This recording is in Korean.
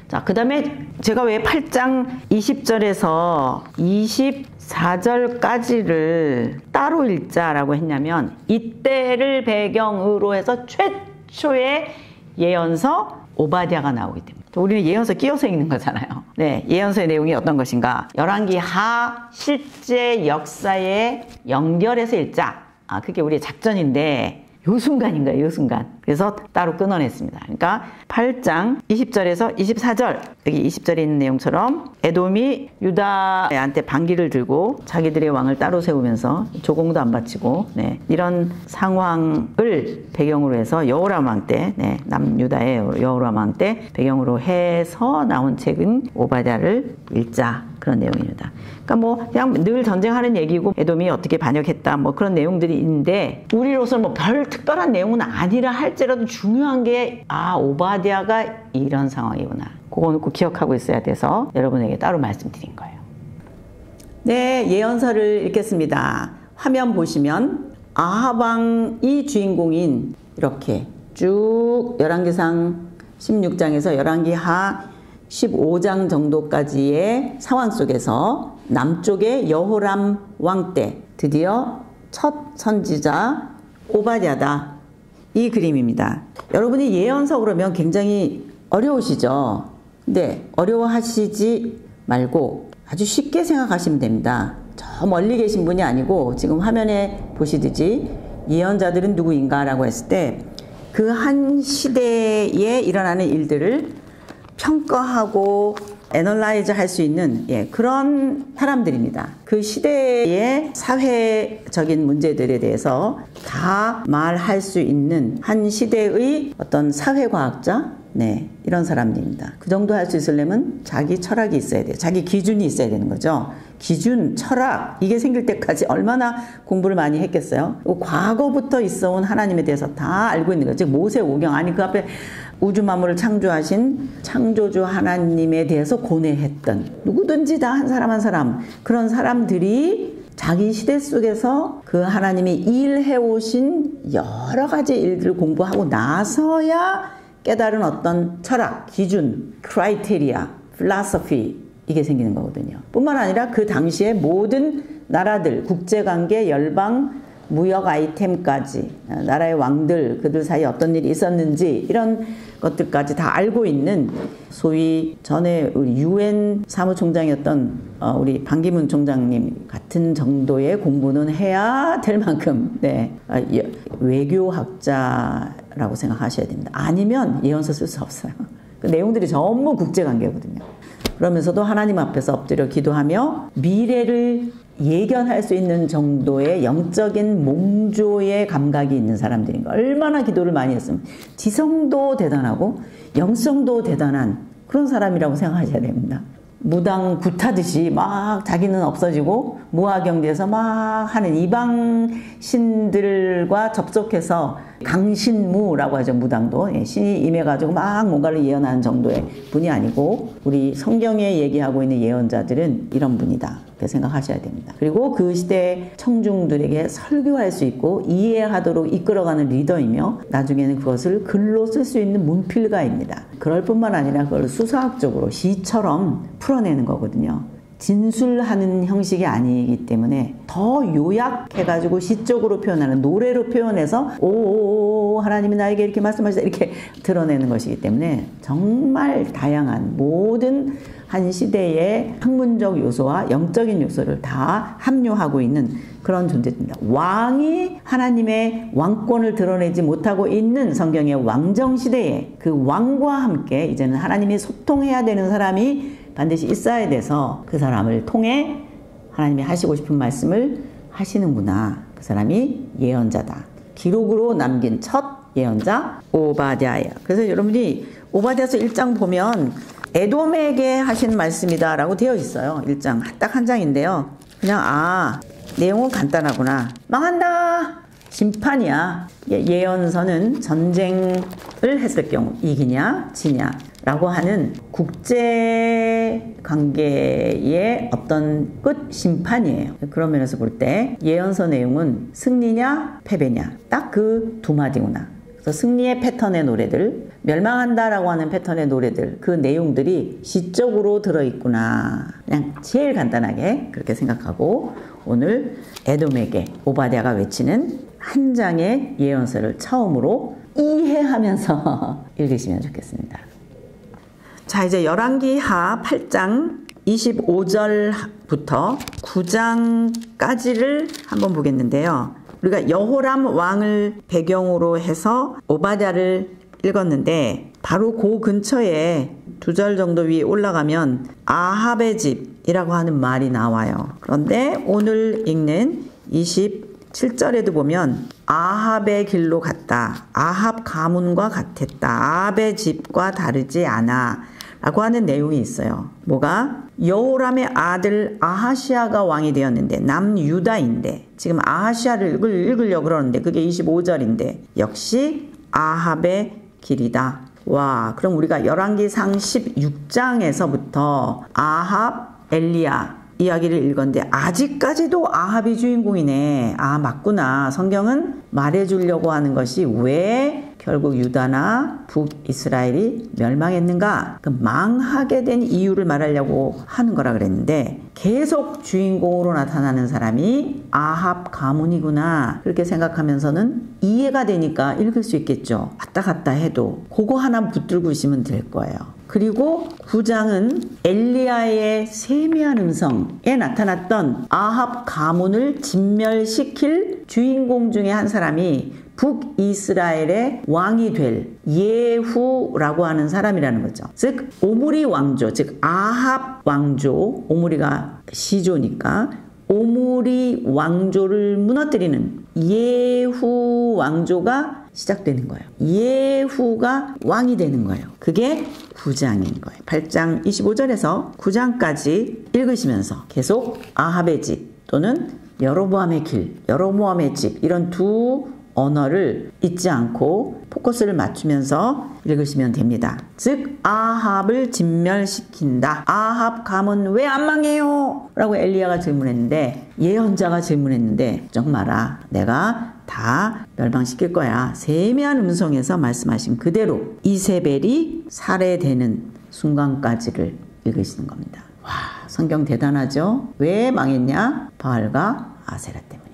자, 그 다음에 제가 왜 8장 20절에서 24절까지를 따로 읽자라고 했냐면, 이때를 배경으로 해서 최초의 예언서 오바댜가 나오기 때문에. 우리는 예언서 끼워서 읽는 거잖아요. 네, 예언서의 내용이 어떤 것인가? 열왕기 하 실제 역사에 연결해서 읽자. 그게 우리의 작전인데, 요 순간인가요? 요 순간. 그래서 따로 끊어냈습니다. 그러니까 8장 20절에서 24절, 여기 20절에 있는 내용처럼 에돔이 유다한테 반기를 들고 자기들의 왕을 따로 세우면서 조공도 안 바치고, 네, 이런 상황을 배경으로 해서 여호람 왕 때, 네, 남유다의 여호람 왕 때 배경으로 해서 나온 책은 오바댜를 읽자, 그런 내용입니다. 그러니까 뭐 그냥 늘 전쟁하는 얘기고 에돔이 어떻게 반역했다, 뭐 그런 내용들이 있는데, 우리로서는 뭐 별 특별한 내용은 아니라 할지라도 중요한 게, 오바댜가 이런 상황이구나, 그거 놓고 기억하고 있어야 돼서 여러분에게 따로 말씀드린 거예요. 네, 예언서를 읽겠습니다. 화면 보시면 아합 왕이 주인공인, 이렇게 쭉 열왕기상 16장에서 열왕기 하 15장 정도까지의 상황 속에서 남쪽의 여호람 왕 때 드디어 첫 선지자 오바댜다, 이 그림입니다. 여러분이 예언서 그러면 굉장히 어려우시죠? 근데 어려워하시지 말고 아주 쉽게 생각하시면 됩니다. 저 멀리 계신 분이 아니고 지금 화면에 보시듯이 예언자들은 누구인가 라고 했을 때 그 한 시대에 일어나는 일들을 평가하고 애널라이즈 할 수 있는, 그런 사람들입니다. 그 시대의 사회적인 문제들에 대해서 다 말할 수 있는 한 시대의 어떤 사회과학자, 네, 이런 사람들입니다. 그 정도 할 수 있으려면 자기 철학이 있어야 돼요. 자기 기준이 있어야 되는 거죠. 기준, 철학, 이게 생길 때까지 얼마나 공부를 많이 했겠어요. 과거부터 있어온 하나님에 대해서 다 알고 있는 거죠. 모세오경, 아니 그 앞에 우주 만물을 창조하신 창조주 하나님에 대해서 고뇌했던, 누구든지 다 한 사람 한 사람, 그런 사람들이 자기 시대 속에서 그 하나님이 일해오신 여러 가지 일들을 공부하고 나서야 깨달은 어떤 철학, 기준, 크라이테리아, 필로소피, 이게 생기는 거거든요. 뿐만 아니라 그 당시에 모든 나라들, 국제관계, 열방, 무역 아이템까지, 나라의 왕들, 그들 사이에 어떤 일이 있었는지 이런 것들까지 다 알고 있는, 소위 전에 우리 UN 사무총장이었던 우리 반기문 총장님 같은 정도의 공부는 해야 될 만큼, 네, 외교학자라고 생각하셔야 됩니다. 아니면 예언서 쓸 수 없어요. 그 내용들이 전부 국제관계거든요. 그러면서도 하나님 앞에서 엎드려 기도하며 미래를 예견할 수 있는 정도의 영적인 몽조의 감각이 있는 사람들인 거예요. 얼마나 기도를 많이 했으면. 지성도 대단하고 영성도 대단한 그런 사람이라고 생각하셔야 됩니다. 무당 굿하듯이 막 자기는 없어지고 무화경대에서 막 하는 이방 신들과 접속해서 강신무라고 하죠. 무당도 신이 임해가지고 막 뭔가를 예언하는 정도의 분이 아니고, 우리 성경에 얘기하고 있는 예언자들은 이런 분이다, 그렇게 생각하셔야 됩니다. 그리고 그 시대 청중들에게 설교할 수 있고 이해하도록 이끌어가는 리더이며, 나중에는 그것을 글로 쓸 수 있는 문필가입니다. 그럴 뿐만 아니라 그걸 수사학적으로 시처럼 풀어내는 거거든요. 진술하는 형식이 아니기 때문에 더 요약해가지고 시적으로 표현하는, 노래로 표현해서 오 하나님이 나에게 이렇게 말씀하시다, 이렇게 드러내는 것이기 때문에 정말 다양한 모든 한 시대의 학문적 요소와 영적인 요소를 다 함유하고 있는 그런 존재입니다. 왕이 하나님의 왕권을 드러내지 못하고 있는 성경의 왕정시대에 그 왕과 함께 이제는 하나님이 소통해야 되는 사람이 반드시 있어야 돼서 그 사람을 통해 하나님이 하시고 싶은 말씀을 하시는구나. 그 사람이 예언자다. 기록으로 남긴 첫 예언자 오바댜예요. 그래서 여러분이 오바댜서 1장 보면 에돔에게 하신 말씀이다 라고 되어 있어요. 1장 딱 한 장인데요. 그냥 내용은 간단하구나. 망한다, 심판이야. 예언서는 전쟁을 했을 경우 이기냐 지냐 라고 하는 국제관계의 어떤 끝 심판이에요. 그런 면에서 볼 때 예언서 내용은 승리냐 패배냐 딱 그 두 마디구나. 그래서 승리의 패턴의 노래들, 멸망한다라고 하는 패턴의 노래들, 그 내용들이 시적으로 들어있구나. 그냥 제일 간단하게 그렇게 생각하고 오늘 에돔에게 오바댜가 외치는 한 장의 예언서를 처음으로 이해하면서 읽으시면 좋겠습니다. 자, 이제 열왕기하 8장 25절부터 9장까지를 한번 보겠는데요. 우리가 여호람 왕을 배경으로 해서 오바댜를 읽었는데 바로 그 근처에 2절 정도 위에 올라가면 아합의 집이라고 하는 말이 나와요. 그런데 오늘 읽는 27절에도 보면 아합의 길로 갔다. 아합 가문과 같았다. 아합의 집과 다르지 않아. 라고 하는 내용이 있어요. 뭐가? 여호람의 아들 아하시아가 왕이 되었는데 남유다인데 지금 아하시아를 읽으려고 그러는데 그게 25절인데 역시 아합의 길이다. 와, 그럼 우리가 열왕기상 16장에서부터 아합, 엘리야 이야기를 읽었는데 아직까지도 아합이 주인공이네. 아, 맞구나. 성경은 말해주려고 하는 것이 왜 결국 유다나 북이스라엘이 멸망했는가? 그 망하게 된 이유를 말하려고 하는 거라 그랬는데 계속 주인공으로 나타나는 사람이 아합 가문이구나. 그렇게 생각하면서는 이해가 되니까 읽을 수 있겠죠. 왔다 갔다 해도 그거 하나 붙들고 있으면 될 거예요. 그리고 9장은 엘리야의 세미한 음성에 나타났던 아합 가문을 진멸시킬 주인공 중에 한 사람이 북이스라엘의 왕이 될 예후라고 하는 사람이라는 거죠. 즉 오므리 왕조, 즉 아합 왕조, 오므리가 시조니까 오므리 왕조를 무너뜨리는 예후 왕조가 시작되는 거예요. 예후가 왕이 되는 거예요. 그게 9장인 거예요. 8장 25절에서 9장까지 읽으시면서 계속 아합의 집 또는 여로보암의 길, 여로보암의 집 이런 두 언어를 잊지 않고 포커스를 맞추면서 읽으시면 됩니다. 즉 아합을 진멸시킨다. 아합 가문 왜 안 망해요? 라고 엘리야가 질문했는데 예언자가 질문했는데 걱정 마라. 내가 다 멸망시킬 거야. 세미한 음성에서 말씀하신 그대로 이세벨이 살해되는 순간까지를 읽으시는 겁니다. 와, 성경 대단하죠? 왜 망했냐? 바알과 아세라 때문에.